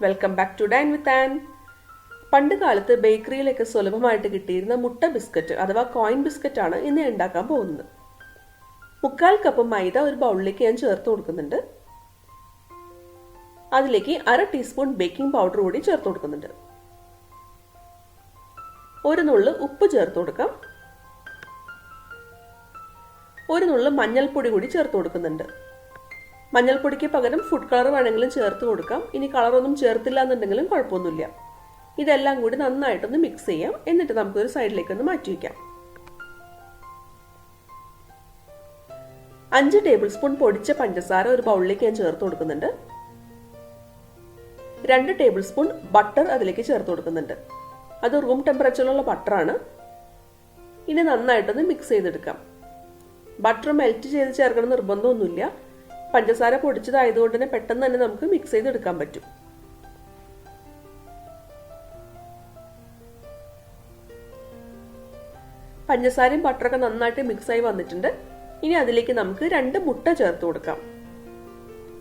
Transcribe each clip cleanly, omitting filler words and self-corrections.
Welcome back to dine with Ann. പണ്ട് കാലത്ത് ബേക്കറിയിലൊക്കെ സുലഭമായിട്ട് കിട്ടിയിരുന്ന മുട്ട ബിസ്ക്കറ്റ് അഥവാ കോയിൻ ബിസ്ക്കറ്റ് ആണ് ഇന്ന് ഉണ്ടാക്കാൻ പോകുന്നത്. 1/4 കപ്പ് മൈദ ഒരു ബൗളിലേക്ക് ഞാൻ ചേർത്ത് കൊടുക്കുന്നുണ്ട്. അതിലേക്ക് 1/2 ടീസ്പൂൺ ബേക്കിംഗ് പൗഡർ കൂടി ചേർത്ത് കൊടുക്കുന്നുണ്ട്. ഒരു നുള്ളു ഉപ്പ് ചേർത്ത് കൊടുക്കാം. ഒരു നുള്ളു മഞ്ഞൾപ്പൊടി കൂടി ചേർത്ത് കൊടുക്കുന്നുണ്ട്. മഞ്ഞൾപ്പൊടിക്ക് പകരം ഫുഡ് കളർ വേണമെങ്കിലും ചേർത്ത് കൊടുക്കാം. ഇനി കളറൊന്നും ചേർത്തില്ല എന്നുണ്ടെങ്കിലും കുഴപ്പമൊന്നുമില്ല. ഇതെല്ലാം കൂടി നന്നായിട്ടൊന്ന് മിക്സ് ചെയ്യാം. എന്നിട്ട് നമുക്കൊരു സൈഡിലേക്കൊന്ന് മാറ്റി വയ്ക്കാം. 5 ടേബിൾ സ്പൂൺ പൊടിച്ച പഞ്ചസാര ഒരു ബൗളിലേക്ക് ഞാൻ ചേർത്ത് കൊടുക്കുന്നുണ്ട്. 2 ടേബിൾ സ്പൂൺ ബട്ടർ അതിലേക്ക് ചേർത്ത് കൊടുക്കുന്നുണ്ട്. അത് റൂം ടെമ്പറേച്ചറിലുള്ള ബട്ടറാണ്. ഇനി നന്നായിട്ടൊന്ന് മിക്സ് ചെയ്തെടുക്കാം. ബട്ടർ മെൽറ്റ് ചെയ്ത് ചേർക്കണം നിർബന്ധമൊന്നുമില്ല. പഞ്ചസാര പൊടിച്ചതായതുകൊണ്ട് തന്നെ പെട്ടെന്ന് തന്നെ നമുക്ക് മിക്സ് ചെയ്തെടുക്കാൻ പറ്റും. പഞ്ചസാരയും ബട്ടറൊക്കെ നന്നായിട്ട് മിക്സ് ആയി വന്നിട്ടുണ്ട്. ഇനി അതിലേക്ക് നമുക്ക് 2 മുട്ട ചേർത്ത് കൊടുക്കാം.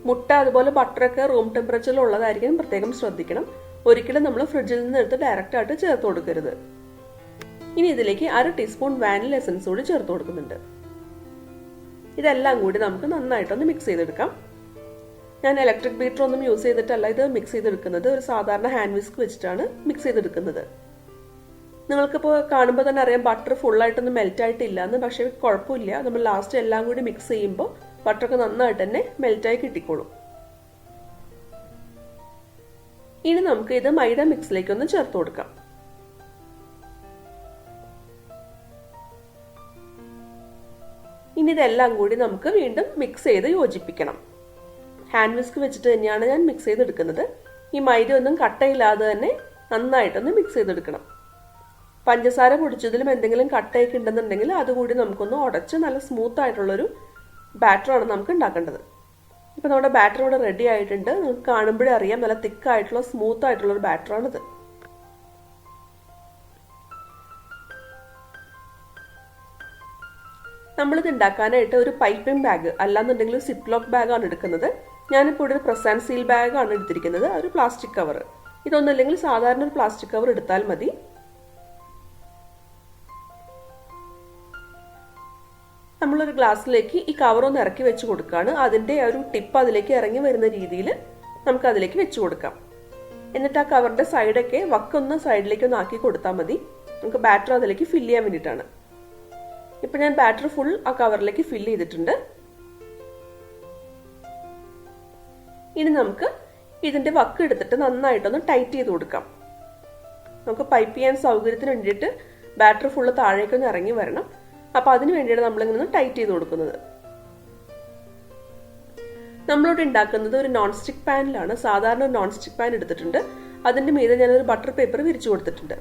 മുട്ട അതുപോലെ ബട്ടറൊക്കെ റൂം ടെമ്പറേച്ചറിൽ ഉള്ളതായിരിക്കും, പ്രത്യേകം ശ്രദ്ധിക്കണം. ഒരിക്കലും നമ്മൾ ഫ്രിഡ്ജിൽ നിന്ന് എടുത്ത് ഡയറക്റ്റ് ആയിട്ട് ചേർത്ത് കൊടുക്കരുത്. ഇനി ഇതിലേക്ക് 1/2 ടീസ്പൂൺ വാനില എസൻസ് കൂടി ചേർത്ത് കൊടുക്കുന്നുണ്ട്. ഇതെല്ലാം കൂടി നമുക്ക് നന്നായിട്ടൊന്ന് മിക്സ് ചെയ്തെടുക്കാം. ഞാൻ ഇലക്ട്രിക് ബീറ്റർ ഒന്നും യൂസ് ചെയ്തിട്ടല്ല ഇത് മിക്സ് ചെയ്തെടുക്കുന്നത്. ഒരു സാധാരണ ഹാൻഡ് വിസ്ക് വെച്ചിട്ടാണ് മിക്സ് ചെയ്തെടുക്കുന്നത്. നിങ്ങൾക്കിപ്പോൾ കാണുമ്പോൾ തന്നെ അറിയാം ബട്ടർ ഫുള്ളായിട്ടൊന്നും മെൽറ്റ് ആയിട്ടില്ല എന്ന്. പക്ഷേ കുഴപ്പമില്ല, നമ്മൾ ലാസ്റ്റ് എല്ലാം കൂടി മിക്സ് ചെയ്യുമ്പോൾ ബട്ടറൊക്കെ നന്നായിട്ട് തന്നെ മെൽറ്റായി കിട്ടിക്കോളും. ഇനി നമുക്ക് ഇത് മൈദ മിക്സിലേക്ക് ഒന്ന് ചേർത്ത് കൊടുക്കാം. ഇനി ഇതെല്ലാം കൂടി നമുക്ക് വീണ്ടും മിക്സ് ചെയ്ത് യോജിപ്പിക്കണം. ഹാൻഡ് വിസ്ക് വെച്ചിട്ട് തന്നെയാണ് ഞാൻ മിക്സ് ചെയ്തെടുക്കുന്നത്. ഈ മൈദ ഒന്നും കട്ടയില്ലാതെ തന്നെ നന്നായിട്ടൊന്ന് മിക്സ് ചെയ്തെടുക്കണം. പഞ്ചസാര പൊടിച്ചതിലും എന്തെങ്കിലും കട്ടയൊക്കെ ഉണ്ടെന്നുണ്ടെങ്കിൽ അതുകൂടി നമുക്കൊന്ന് ഉടച്ച് നല്ല സ്മൂത്ത് ആയിട്ടുള്ളൊരു ബാറ്ററാണ് നമുക്ക് ഉണ്ടാക്കേണ്ടത്. ഇപ്പം നമ്മുടെ ബാറ്റർ ഇവിടെ റെഡി ആയിട്ടുണ്ട്. നിങ്ങൾക്ക് കാണുമ്പോഴേ അറിയാം നല്ല തിക്കായിട്ടുള്ള സ്മൂത്ത് ആയിട്ടുള്ളൊരു ബാറ്ററാണിത്. നമ്മളിത് ഉണ്ടാക്കാനായിട്ട് ഒരു പൈപ്പിംഗ് ബാഗ് അല്ലാന്നുണ്ടെങ്കിൽ സിപ്പ് ലോക്ക് ബാഗാണ് എടുക്കുന്നത്. ഞാനിപ്പോൾ ഇവിടെ ഒരു പ്രസ് ആൻഡ് സീൽ ബാഗാണ് എടുത്തിരിക്കുന്നത്, ഒരു പ്ലാസ്റ്റിക് കവർ. ഇതൊന്നുമില്ലെങ്കിൽ സാധാരണ ഒരു പ്ലാസ്റ്റിക് കവർ എടുത്താൽ മതി. നമ്മളൊരു ഗ്ലാസ്സിലേക്ക് ഈ കവർ ഒന്ന് ഇറക്കി വെച്ച് കൊടുക്കുകയാണ്. അതിൻ്റെ ഒരു ടിപ്പ് അതിലേക്ക് ഇറങ്ങി വരുന്ന രീതിയിൽ നമുക്ക് അതിലേക്ക് വെച്ച് കൊടുക്കാം. എന്നിട്ട് ആ കവറിൻ്റെ സൈഡൊക്കെ വക്കൊന്ന് സൈഡിലേക്ക് ഒന്ന് ആക്കി കൊടുത്താൽ മതി. നമുക്ക് ബാറ്റർ അതിലേക്ക് ഫില്ല് ചെയ്യാൻ വേണ്ടിയിട്ടാണ്. ഇപ്പൊ ഞാൻ ബാറ്റർ ഫുൾ ആ കവറിലേക്ക് ഫില്ല് ചെയ്തിട്ടുണ്ട്. ഇനി നമുക്ക് ഇതിന്റെ വക്ക് എടുത്തിട്ട് നന്നായിട്ടൊന്ന് ടൈറ്റ് ചെയ്ത് കൊടുക്കാം. നമുക്ക് പൈപ്പ് ചെയ്യാൻ സൗകര്യത്തിന് വേണ്ടിയിട്ട് ബാറ്റർ ഫുള്ള് താഴേക്കൊന്ന് ഇറങ്ങി വരണം. അപ്പൊ അതിന് വേണ്ടിയാണ് നമ്മളിങ്ങനെ ടൈറ്റ് ചെയ്ത് കൊടുക്കുന്നത്. നമ്മളിവിടെ ഉണ്ടാക്കുന്നത് ഒരു നോൺ സ്റ്റിക് പാനിലാണ്. സാധാരണ ഒരു നോൺ സ്റ്റിക് പാൻ എടുത്തിട്ടുണ്ട്. അതിന്റെ മീതെ ഞാനൊരു ബട്ടർ പേപ്പർ വിരിച്ചു കൊടുത്തിട്ടുണ്ട്.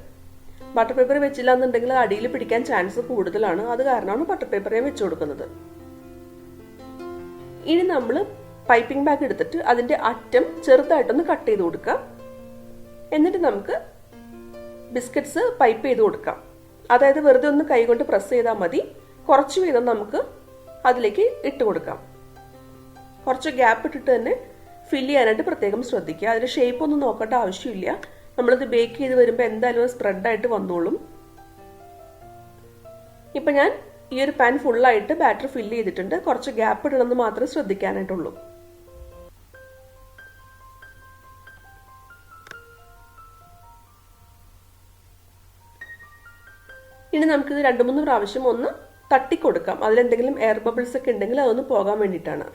ബട്ടർ പേപ്പർ വെച്ചില്ല എന്നുണ്ടെങ്കിൽ അടിയിൽ പിടിക്കാൻ ചാൻസ് കൂടുതലാണ്. അത് കാരണമാണ് ബട്ടർ പേപ്പർ ഞാൻ വെച്ചു കൊടുക്കുന്നത്. ഇനി നമ്മൾ പൈപ്പിംഗ് ബാഗ് എടുത്തിട്ട് അതിന്റെ അറ്റം ചെറുതായിട്ടൊന്ന് കട്ട് ചെയ്ത് കൊടുക്കാം. എന്നിട്ട് നമുക്ക് ബിസ്ക്കറ്റ്സ് പൈപ്പ് ചെയ്ത് കൊടുക്കാം. അതായത് വെറുതെ ഒന്ന് കൈകൊണ്ട് പ്രസ് ചെയ്താൽ മതി. കുറച്ച് വീതം നമുക്ക് അതിലേക്ക് ഇട്ട് കൊടുക്കാം. കുറച്ച് ഗ്യാപ്പ് ഇട്ടിട്ട് തന്നെ ഫില്ല് ചെയ്യാനായിട്ട് പ്രത്യേകം ശ്രദ്ധിക്കുക. അതിന്റെ ഷേപ്പ് ഒന്നും നോക്കേണ്ട ആവശ്യമില്ല. നമ്മളിത് ബേക്ക് ചെയ്ത് വരുമ്പോൾ എന്തായാലും സ്പ്രെഡായിട്ട് വന്നോളും. ഇപ്പൊ ഞാൻ ഈ ഒരു പാൻ ഫുള്ളായിട്ട് ബാറ്റർ ഫില്ല് ചെയ്തിട്ടുണ്ട്. കുറച്ച് ഗ്യാപ്പ് ഇടണമെന്ന് മാത്രമേ ശ്രദ്ധിക്കാനായിട്ടുള്ളൂ. ഇനി നമുക്കിത് 2-3 പ്രാവശ്യം ഒന്ന് തട്ടിക്കൊടുക്കാം. അതിലെന്തെങ്കിലും എയർ ബബിൾസ് ഒക്കെ ഉണ്ടെങ്കിൽ അതൊന്ന് പോകാൻ വേണ്ടിയിട്ടാണ്.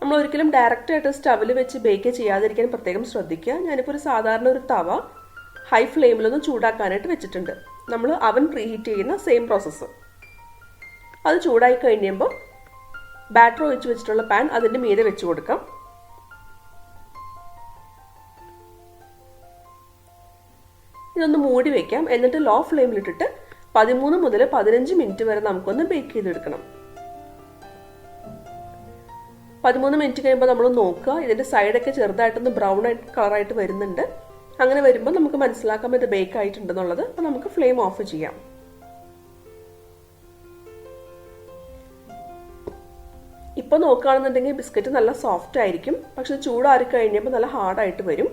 നമ്മൾ ഒരിക്കലും ഡയറക്റ്റ് ആയിട്ട് സ്റ്റവിൽ വെച്ച് ബേക്ക് ചെയ്യാതിരിക്കാൻ പ്രത്യേകം ശ്രദ്ധിക്കുക. ഞാനിപ്പോൾ ഒരു സാധാരണ ഒരു തവ ഹൈ ഫ്ലെയിമിലൊന്ന് ചൂടാക്കാനായിട്ട് വെച്ചിട്ടുണ്ട്. നമ്മൾ അവൻ പ്രീഹീറ്റ് ചെയ്യുന്ന സെയിം പ്രോസസ്സ്. അത് ചൂടായി കഴിയുമ്പോൾ ബാറ്റർ ഒഴിച്ച് വെച്ചിട്ടുള്ള പാൻ അതിൻ്റെ മീതെ വെച്ച് കൊടുക്കാം. ഇതൊന്ന് മൂടി വെക്കാം. എന്നിട്ട് ലോ ഫ്ലെയിമിലിട്ടിട്ട് 13 മുതൽ 15 മിനിറ്റ് വരെ നമുക്കൊന്ന് ബേക്ക് ചെയ്തെടുക്കണം. 13 മിനിറ്റ് കഴിയുമ്പോൾ നമ്മൾ നോക്കുക. ഇതിന്റെ സൈഡൊക്കെ ചെറുതായിട്ടൊന്ന് ബ്രൗൺ ആയിട്ട് കളറായിട്ട് വരുന്നുണ്ട്. അങ്ങനെ വരുമ്പോൾ നമുക്ക് മനസ്സിലാക്കാം ഇത് ബേക്ക് ആയിട്ടുണ്ടെന്നുള്ളത്. അപ്പോൾ നമുക്ക് ഫ്ലെയിം ഓഫ് ചെയ്യാം. ഇപ്പോൾ നോക്കുകയാണെന്നുണ്ടെങ്കിൽ ബിസ്ക്കറ്റ് നല്ല സോഫ്റ്റ് ആയിരിക്കും, പക്ഷെ ചൂടാറി കഴിഞ്ഞപ്പോൾ നല്ല ഹാർഡായിട്ട് വരും.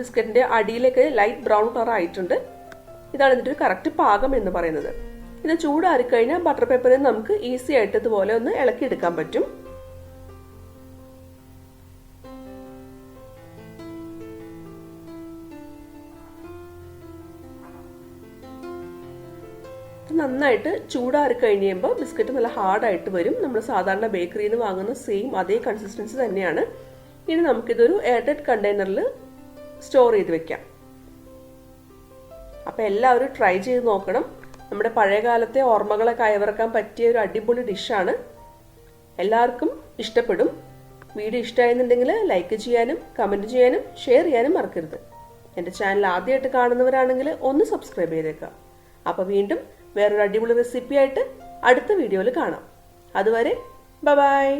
ബിസ്ക്കറ്റിന്റെ അടിയിലേക്ക് ലൈറ്റ് ബ്രൗൺ കളർ ആയിട്ടുണ്ട്. ഇതാണ് ഇതിന്റെ ഒരു കറക്റ്റ് പാകം എന്ന് പറയുന്നത്. ഇത് ചൂടാറി കഴിഞ്ഞാൽ ബട്ടർ പേപ്പറിൽ നമുക്ക് ഈസി ആയിട്ട് ഇതുപോലെ ഒന്ന് ഇളക്കിയെടുക്കാൻ പറ്റും. നന്നായിട്ട് ചൂടാറി കഴിയുമ്പോൾ ബിസ്ക്കറ്റ് നല്ല ഹാർഡായിട്ട് വരും. നമ്മൾ സാധാരണ ബേക്കറിയിൽ നിന്ന് വാങ്ങുന്ന സെയിം അതേ കൺസിസ്റ്റൻസി തന്നെയാണ്. ഇനി നമുക്കിതൊരു എയർടൈറ്റ് കണ്ടെയ്നറിൽ സ്റ്റോർ ചെയ്ത് വെക്കാം. അപ്പം എല്ലാവരും ട്രൈ ചെയ്ത് നോക്കണം. നമ്മുടെ പഴയകാലത്തെ ഓർമ്മകളൊക്കെ അയവിറക്കാൻ പറ്റിയ ഒരു അടിപൊളി ഡിഷാണ്. എല്ലാവർക്കും ഇഷ്ടപ്പെടും. വീഡിയോ ഇഷ്ടമായെന്നുണ്ടെങ്കിൽ ലൈക്ക് ചെയ്യാനും കമൻറ്റ് ചെയ്യാനും ഷെയർ ചെയ്യാനും മറക്കരുത്. എൻ്റെ ചാനൽ ആദ്യമായിട്ട് കാണുന്നവരാണെങ്കിൽ ഒന്ന് സബ്സ്ക്രൈബ് ചെയ്തേക്കാം. അപ്പോൾ വീണ്ടും വേറൊരു അടിപൊളി റെസിപ്പി ആയിട്ട് അടുത്ത വീഡിയോയിൽ കാണാം. അതുവരെ ബൈ.